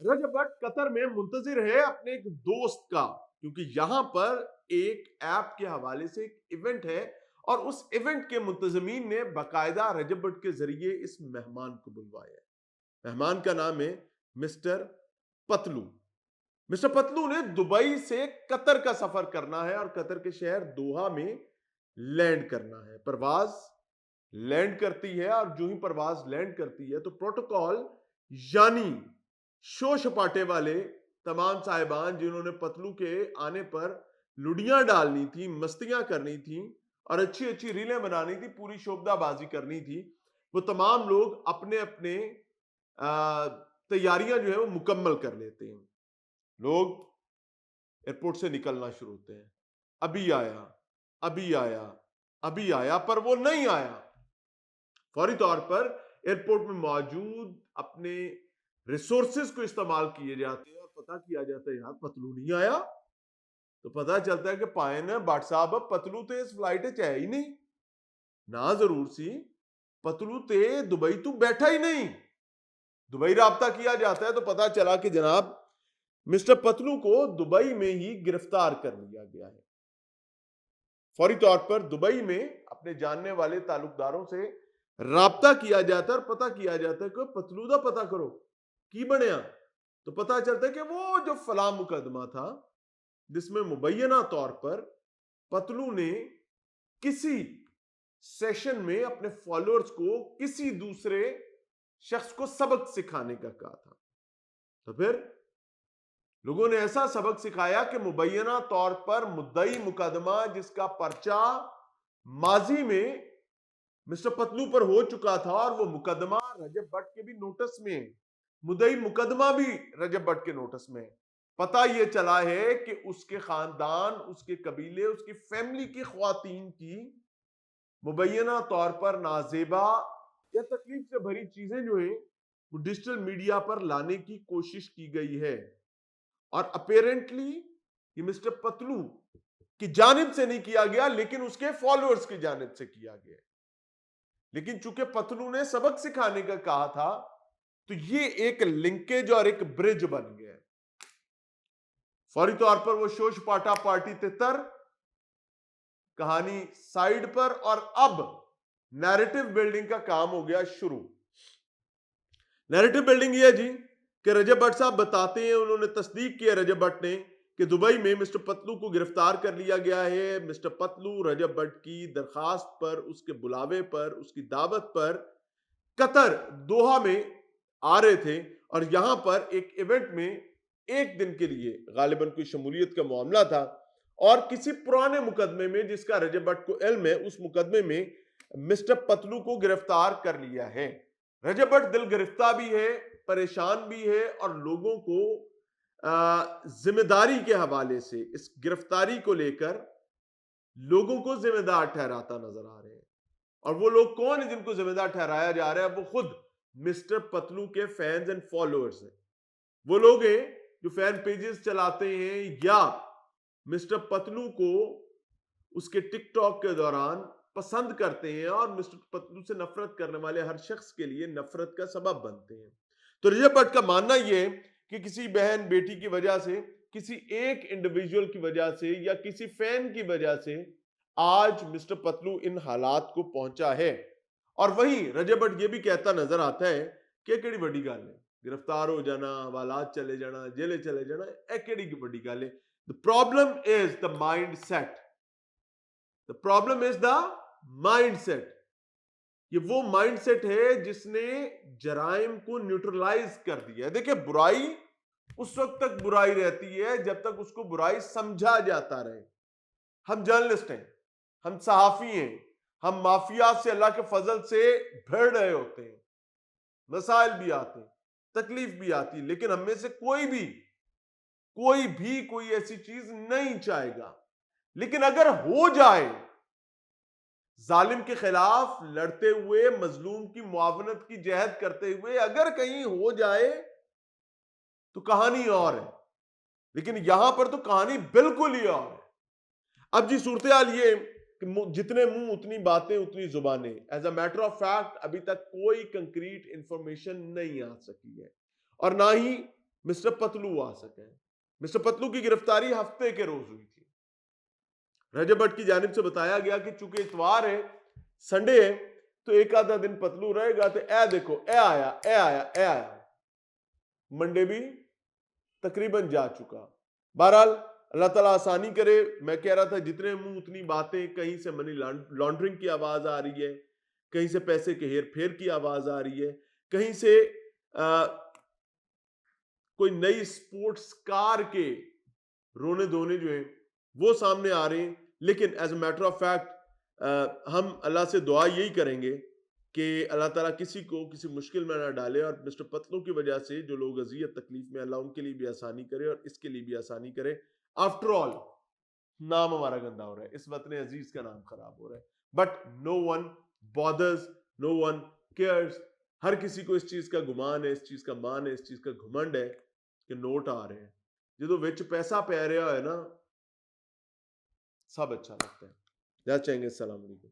रजब Bhatt Qatar में मुंतजिर है अपने एक दोस्त का, क्योंकि यहां पर एक ऐप के हवाले से एक इवेंट है और उस इवेंट के मुंतजमीन ने बाकायदा रजब भट्ट के जरिए इस मेहमान को बुलवाया है। मेहमान का नाम है मिस्टर पतलू। मिस्टर पतलू ने दुबई से कतर का सफर करना है और कतर के शहर दोहा में लैंड करना है। परवाज लैंड करती है और जो ही परवाज लैंड करती है तो प्रोटोकॉल यानी शो शपाटे वाले तमाम साहिबान जिन्होंने पतलू के आने पर लुडियां डालनी थी, मस्तियां करनी थी और अच्छी अच्छी रीलें बनानी थी, पूरी शोभदाबाजी करनी थी, वो तमाम लोग अपने अपने तैयारियां जो है वो मुकम्मल कर लेते हैं। लोग एयरपोर्ट से निकलना शुरू होते हैं। अभी आया, अभी आया, अभी आया, पर वो नहीं आया। फौरी तौर पर एयरपोर्ट में मौजूद अपने रिसोर्सेज को इस्तेमाल किए जाते हैं और पता किया जाता है यार पतलू नहीं आया। तो पता चलता है कि पाए ना बाट साहब पतलू तो इस फ्लाइट है ही नहीं ना, जरूर सी पतलू ते दुबई तू बैठा ही नहीं। दुबई राब्ता किया जाता है तो पता चला कि जनाब मिस्टर पतलू को दुबई में ही गिरफ्तार कर लिया गया है। फौरी तौर पर दुबई में अपने जानने वाले ताल्लुकदारों से राब्ता किया जाता है और पता किया जाता है कि पतलू दा पता करो की बनया। तो पता चलता है कि वो जो फला मुकदमा था जिसमें मुबैना तौर पर पतलू ने किसी सेशन में अपने फॉलोअर्स को किसी दूसरे शख्स को सबक सिखाने का कहा था। तो फिर लोगों ने ऐसा सबक सिखाया कि मुबैना तौर पर मुद्दई मुकदमा जिसका पर्चा माजी में मिस्टर पतलू पर हो चुका था और वो मुकदमा रजब भट्ट के भी नोटिस में, मुद्दई मुकदमा भी रजब भट्ट के नोटिस में। पता यह चला है कि उसके खानदान, उसके कबीले, उसकी फैमिली की ख्वातीन की मुबैना तौर पर नाजेबा या तकलीफ से भरी चीजें जो है वो डिजिटल मीडिया पर लाने की कोशिश की गई है और अपेरेंटली ये मिस्टर पतलू की जानिब से नहीं किया गया लेकिन उसके फॉलोअर्स की जानिब से किया गया। लेकिन चूंकि पतलू ने सबक सिखाने का कहा था तो ये एक लिंकेज और एक ब्रिज बन गया। फौरी तौर पर वो शोश पाटा पार्टी तितर कहानी साइड पर और अब नैरेटिव बिल्डिंग का काम हो गया शुरू। नैरेटिव बिल्डिंग ये है जी कि रजब भट्ट साहब बताते हैं, उन्होंने तस्दीक किया रजब भट्ट ने कि दुबई में मिस्टर पतलू को गिरफ्तार कर लिया गया है। मिस्टर पतलू रजब भट्ट की दरखास्त पर, उसके बुलावे पर, उसकी दावत पर कतर दोहा में आ रहे थे और यहां पर एक इवेंट में एक दिन के लिए गालिबन कोई शमूलियत का मामला था और किसी पुराने मुकदमे में जिसका रजब भट्ट को इल्म है उस मुकदमे में मिस्टर पतलू को गिरफ्तार कर लिया है। रजब भट्ट दिल गिरफ्तार भी है, परेशान भी है और लोगों को जिम्मेदारी के हवाले से इस गिरफ्तारी को लेकर लोगों को जिम्मेदार ठहराता नजर आ रहे हैं। और वो लोग कौन है जिनको जिम्मेदार ठहराया जा रहा है? वो खुद मिस्टर पतलू के फैंस एंड फॉलोअर्स हैं। वो लोग हैं जो फैन पेजेस चलाते हैं या मिस्टर पतलू को उसके टिकटॉक के दौरान पसंद करते हैं और मिस्टर पतलू से नफरत करने वाले हर शख्स के लिए नफरत का सबब बनते हैं। तो रजब भट्ट का मानना यह है कि किसी बहन बेटी की वजह से, किसी एक इंडिविजुअल की वजह से या किसी फैन की वजह से आज मिस्टर पतलू इन हालात को पहुंचा है। और वहीं रजब भट्ट यह भी कहता नजर आता है कि केड़ी बड़ी गल है गिरफ्तार हो जाना, हवालात चले जाना, जेले चले जाना, ए केड़ी बड़ी गल है। The problem is the mind set. The problem is the mind set. ये वो माइंड सेट है जिसने जराइम को न्यूट्रलाइज कर दिया है। देखिए, बुराई उस वक्त तक बुराई रहती है जब तक उसको बुराई समझा जाता रहे। हम जर्नलिस्ट हैं, हम सहाफी हैं, हम माफिया से अल्लाह के फजल से भिड़ रहे होते हैं, मसाइल भी आते हैं, तकलीफ भी आती है, लेकिन हम में से कोई ऐसी चीज नहीं चाहेगा। लेकिन अगर हो जाए जालिम के खिलाफ लड़ते हुए, मजलूम की मुआवनत की जहद करते हुए अगर कहीं हो जाए तो कहानी और है, लेकिन यहां पर तो कहानी बिल्कुल ही और है। अब जी सूरत हाल ये कि जितने मुंह उतनी बातें उतनी जुबानें। As a matter of fact अभी तक कोई कंक्रीट इंफॉर्मेशन नहीं आ सकी है और ना ही मिस्टर पतलू आ सके। मिस्टर पतलू की गिरफ्तारी हफ्ते के रोज हुई थी। रजब भट्ट की जानिब से बताया गया कि चूंकि इतवार है, संडे है, तो एक आधा दिन पतलू रहेगा, तो ए देखो ए आया ए आया ए आया, मंडे भी तकरीबन जा चुका। बहरहाल अल्लाह ताला आसानी करे। मैं कह रहा था जितने मुंह उतनी बातें, कहीं से मनी लॉन्ड्रिंग की आवाज आ रही है, कहीं से पैसे के हेर फेर की आवाज आ रही है, कहीं से कोई नई स्पोर्ट्स कार के रोने धोने जो है वो सामने आ रहे हैं। लेकिन as a matter of fact हम अल्लाह से दुआ यही करेंगे कि अल्लाह ताला किसी को किसी मुश्किल में ना डाले, और मिस्टर पतलू की वजह से जो लोग अजियत तकलीफ में, अल्लाह उनके लिए भी आसानी करे और इसके लिए भी आसानी करे। आफ्टर ऑल नाम हमारा गंदा हो रहा है, इस वतन अजीज का नाम खराब हो रहा है, but no one bothers, no one cares. हर किसी को इस चीज का गुमान है, इस चीज का मान है, इस चीज का घमंड है कि नोट आ रहे हैं, जो विच पैसा पै रहा है ना, सब अच्छा लगता है। चाहेंगे। अस्सलाम वालेकुम।